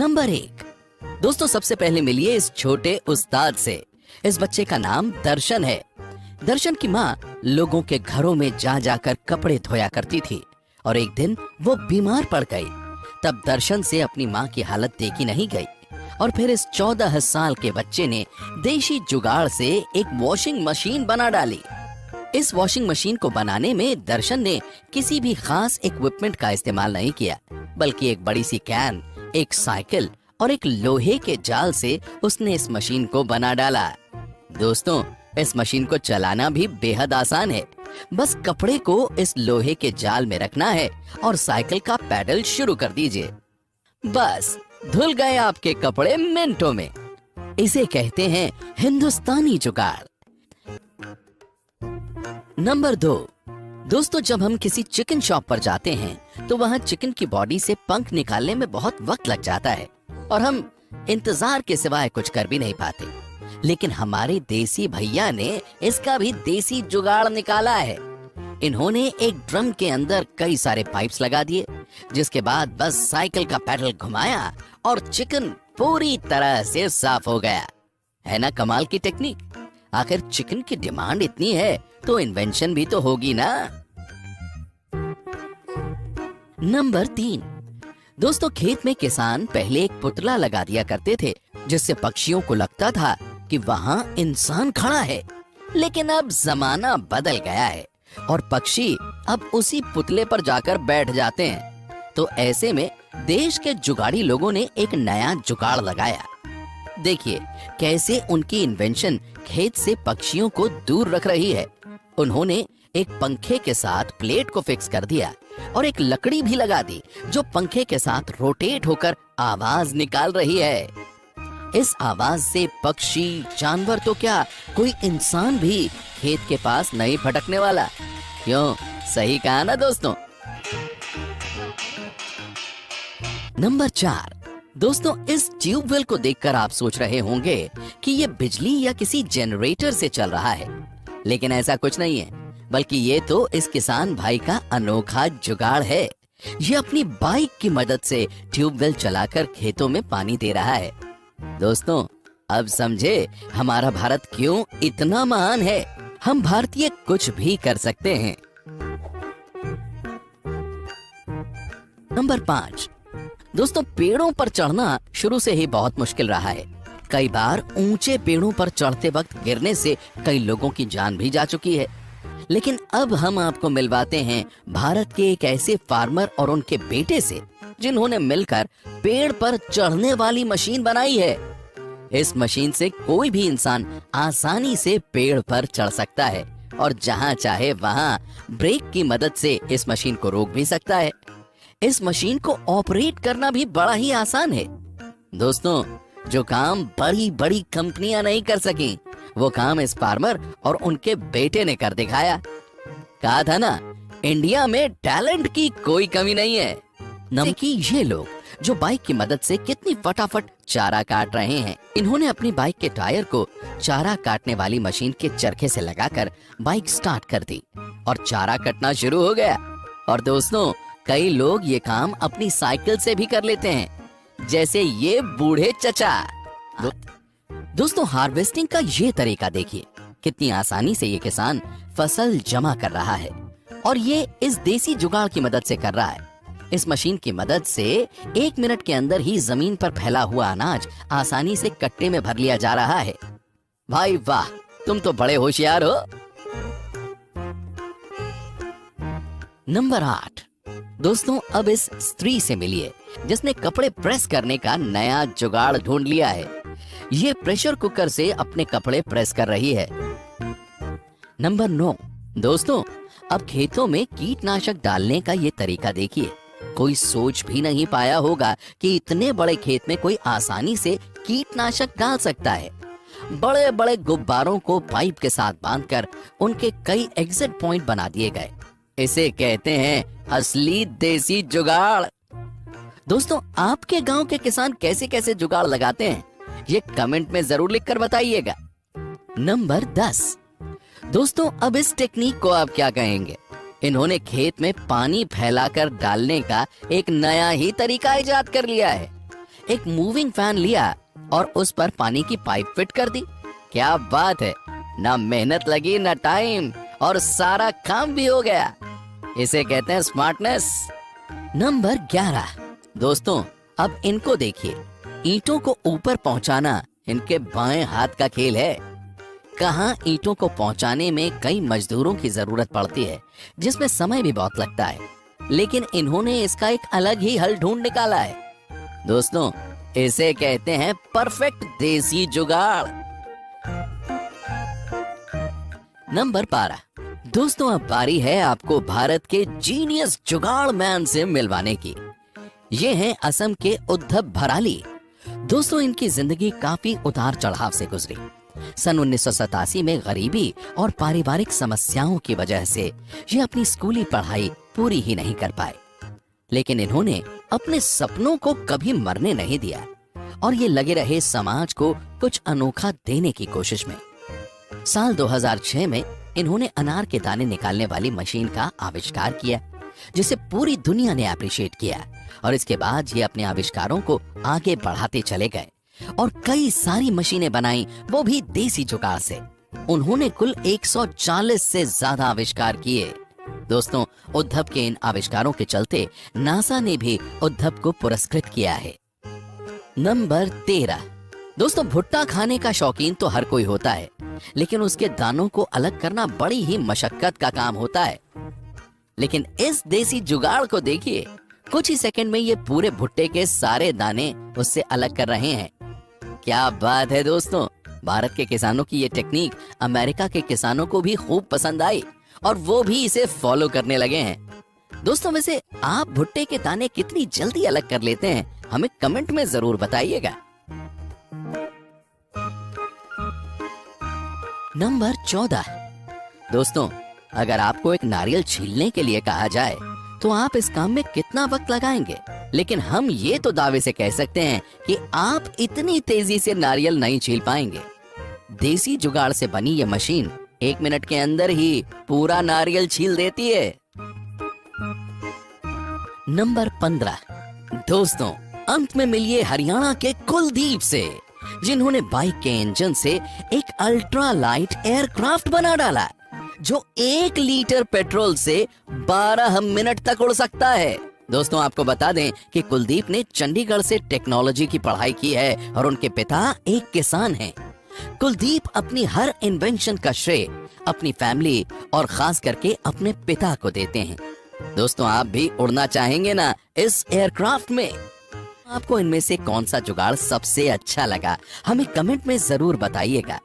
Number 1। दोस्तों सबसे पहले मिलिए इस छोटे उस्ताद से। इस बच्चे का नाम दर्शन है। दर्शन की माँ लोगों के घरों में जा जाकर कपड़े धोया करती थी और एक दिन वो बीमार पड़ गई। तब दर्शन से अपनी माँ की हालत देखी नहीं गई और फिर इस 14 साल के बच्चे ने देशी जुगाड़ से एक वॉशिंग मशीन बना डाली। इस वॉशिंग मशीन को बनाने में दर्शन ने किसी भी खास इक्विपमेंट का इस्तेमाल नहीं किया, बल्कि एक बड़ी सी कैन, एक साइकिल और एक लोहे के जाल से उसने इस मशीन को बना डाला। दोस्तों इस मशीन को चलाना भी बेहद आसान है। बस कपड़े को इस लोहे के जाल में रखना है और साइकिल का पैडल शुरू कर दीजिए। बस धुल गए आपके कपड़े मिनटों में। इसे कहते हैं हिंदुस्तानी जुगाड़। नंबर 2। दोस्तों जब हम किसी चिकन शॉप पर जाते हैं तो वहाँ चिकन की बॉडी से पंख निकालने में बहुत वक्त लग जाता है और हम इंतजार के सिवाय कुछ कर भी नहीं पाते। लेकिन हमारे देसी भैया ने इसका भी देसी जुगाड़ निकाला है। इन्होंने एक ड्रम के अंदर कई सारे पाइप्स लगा दिए, जिसके बाद बस साइकिल का पैडल घुमाया और चिकन पूरी तरह से साफ हो गया। है ना कमाल की टेक्निक। आखिर चिकन की डिमांड इतनी है तो इन्वेंशन भी तो होगी ना। नंबर 3। दोस्तों खेत में किसान पहले एक पुतला लगा दिया करते थे, जिससे पक्षियों को लगता था कि वहाँ इंसान खड़ा है। लेकिन अब जमाना बदल गया है और पक्षी अब उसी पुतले पर जाकर बैठ जाते हैं। तो ऐसे में देश के जुगाड़ी लोगों ने एक नया जुगाड़ लगाया। देखिए कैसे उनकी इन्वेंशन खेत से पक्षियों को दूर रख रही है। उन्होंने एक पंखे के साथ प्लेट को फिक्स कर दिया और एक लकड़ी भी लगा दी जो पंखे के साथ रोटेट होकर आवाज निकाल रही है। इस आवाज से पक्षी, जानवर तो क्या कोई इंसान भी खेत के पास नहीं भटकने वाला। क्यों, सही कहा ना दोस्तों। नंबर 4। दोस्तों इस ट्यूबवेल को देखकर आप सोच रहे होंगे कि ये बिजली या किसी जनरेटर से चल रहा है, लेकिन ऐसा कुछ नहीं है, बल्कि ये तो इस किसान भाई का अनोखा जुगाड़ है। ये अपनी बाइक की मदद से ट्यूबवेल चलाकर खेतों में पानी दे रहा है। दोस्तों अब समझे हमारा भारत क्यों इतना महान है। हम भारतीय कुछ भी कर सकते हैं। नंबर 5। दोस्तों पेड़ों पर चढ़ना शुरू से ही बहुत मुश्किल रहा है। कई बार ऊंचे पेड़ों पर चढ़ते वक्त गिरने से कई लोगों की जान भी जा चुकी है। लेकिन अब हम आपको मिलवाते हैं भारत के एक ऐसे फार्मर और उनके बेटे से, जिन्होंने मिलकर पेड़ पर चढ़ने वाली मशीन बनाई है। इस मशीन से कोई भी इंसान आसानी से पेड़ पर चढ़ सकता है और जहां चाहे वहां ब्रेक की मदद से इस मशीन को रोक भी सकता है। इस मशीन को ऑपरेट करना भी बड़ा ही आसान है। दोस्तों जो काम बड़ी बड़ी कंपनियां नहीं कर सकी, वो काम इस फार्मर और उनके बेटे ने कर दिखाया। कहा था ना, इंडिया में टैलेंट की कोई कमी नहीं है। नमकी ये लोग जो बाइक की मदद से कितनी फटाफट चारा काट रहे हैं। इन्होंने अपनी बाइक के टायर को चारा काटने वाली मशीन के चरखे से लगाकर बाइक स्टार्ट कर दी और चारा कटना शुरू हो गया। और दोस्तों कई लोग ये काम अपनी साइकिल से भी कर लेते हैं, जैसे ये बूढ़े चचा। दोस्तों हार्वेस्टिंग का ये तरीका देखिए, कितनी आसानी से ये किसान फसल जमा कर रहा है और ये इस देसी जुगाड़ की मदद से कर रहा है। इस मशीन की मदद से 1 मिनट के अंदर ही जमीन पर फैला हुआ अनाज आसानी से कट्टे में भर लिया जा रहा है। भाई वाह, तुम तो बड़े होशियार हो। नंबर 8। दोस्तों अब इस स्त्री से मिलिए जिसने कपड़े प्रेस करने का नया जुगाड़ ढूंढ लिया है। ये प्रेशर कुकर से अपने कपड़े प्रेस कर रही है। नंबर 9। दोस्तों अब खेतों में कीटनाशक डालने का ये तरीका देखिए। कोई सोच भी नहीं पाया होगा कि इतने बड़े खेत में कोई आसानी से कीटनाशक डाल सकता है। बड़े बड़े गुब्बारों को पाइप के साथ बांधकर उनके कई एग्जिट पॉइंट बना दिए गए। इसे कहते हैं असली देसी जुगाड़। दोस्तों आपके गांव के किसान कैसे कैसे जुगाड़ लगाते हैं, ये कमेंट में जरूर लिखकर बताइएगा। नंबर 10। दोस्तों अब इस टेक्निक को आप क्या कहेंगे। इन्होंने खेत में पानी फैलाकर डालने का एक नया ही तरीका इजाद कर लिया है। एक मूविंग फैन लिया और उस पर पानी की पाइप फिट कर दी। क्या बात है, ना मेहनत लगी ना टाइम, और सारा काम भी हो गया। इसे कहते हैं स्मार्टनेस। नंबर 11। दोस्तों अब इनको देखिए, ईंटों को ऊपर पहुंचाना इनके बाएं हाथ का खेल है। कहां ईंटों को पहुंचाने में कई मजदूरों की जरूरत पड़ती है, जिसमें समय भी बहुत लगता है, लेकिन इन्होंने इसका एक अलग ही हल ढूंढ निकाला है। दोस्तों इसे कहते हैं परफेक्ट देसी जुगाड़। नंबर 12। दोस्तों अब बारी है आपको भारत के जीनियस जुगाड़ मैन से मिलवाने की। ये हैं असम के उद्धव भराली। दोस्तों इनकी जिंदगी काफी उतार चढ़ाव से गुजरी। सन 1987 में गरीबी और पारिवारिक समस्याओं की वजह से ये अपनी स्कूली पढ़ाई पूरी ही नहीं कर पाए, लेकिन इन्होंने अपने सपनों को कभी मरने नहीं दिया और ये लगे रहे समाज को कुछ अनोखा देने की कोशिश में। साल 2006 में इन्होंने अनार के दाने निकालने वाली मशीन का आविष्कार किया, जिसे पूरी दुनिया ने अप्रिशिएट किया, और इसके बाद ये अपने आविष्कारों को आगे बढ़ाते चले गए और कई सारी मशीनें बनाई, वो भी देसी जुगाड़ से। उन्होंने कुल 140 से ज्यादा आविष्कार किए। दोस्तों उद्धव के इन आविष्कारों के चलते नासा ने भी उद्धव को पुरस्कृत किया है। नंबर 13। दोस्तों भुट्टा खाने का शौकीन तो हर कोई होता है, लेकिन उसके दानों को अलग करना बड़ी ही मशक्कत का काम होता है। लेकिन इस देसी जुगाड़ को देखिए, कुछ ही सेकंड में ये पूरे भुट्टे के सारे दाने उससे अलग कर रहे हैं। क्या बात है दोस्तों। भारत के किसानों की ये टेक्निक अमेरिका के किसानों को भी खूब पसंद आई और वो भी इसे फॉलो करने लगे हैं। दोस्तों वैसे आप भुट्टे के दाने कितनी जल्दी अलग कर लेते हैं, हमें कमेंट में जरूर बताइएगा। नंबर 14। दोस्तों अगर आपको एक नारियल छीलने के लिए कहा जाए तो आप इस काम में कितना वक्त लगाएंगे, लेकिन हम ये तो दावे से कह सकते हैं कि आप इतनी तेजी से नारियल नहीं छील पाएंगे। देसी जुगाड़ से बनी ये मशीन 1 मिनट के अंदर ही पूरा नारियल छील देती है। नंबर 15। दोस्तों अंत में मिलिए हरियाणा के कुलदीप से, जिन्होंने बाइक के इंजन से एक अल्ट्रा लाइट एयरक्राफ्ट बना डाला, जो 1 लीटर पेट्रोल से 12 मिनट तक उड़ सकता है। दोस्तों आपको बता दें कि कुलदीप ने चंडीगढ़ से टेक्नोलॉजी की पढ़ाई की है और उनके पिता एक किसान हैं। कुलदीप अपनी हर इन्वेंशन का श्रेय अपनी फैमिली और खास करके अपने पिता को देते हैं। दोस्तों आप भी उड़ना चाहेंगे ना इस एयरक्राफ्ट में? आपको इनमें से कौन सा जुगाड़ सबसे अच्छा लगा, हमें कमेंट में जरूर बताइएगा।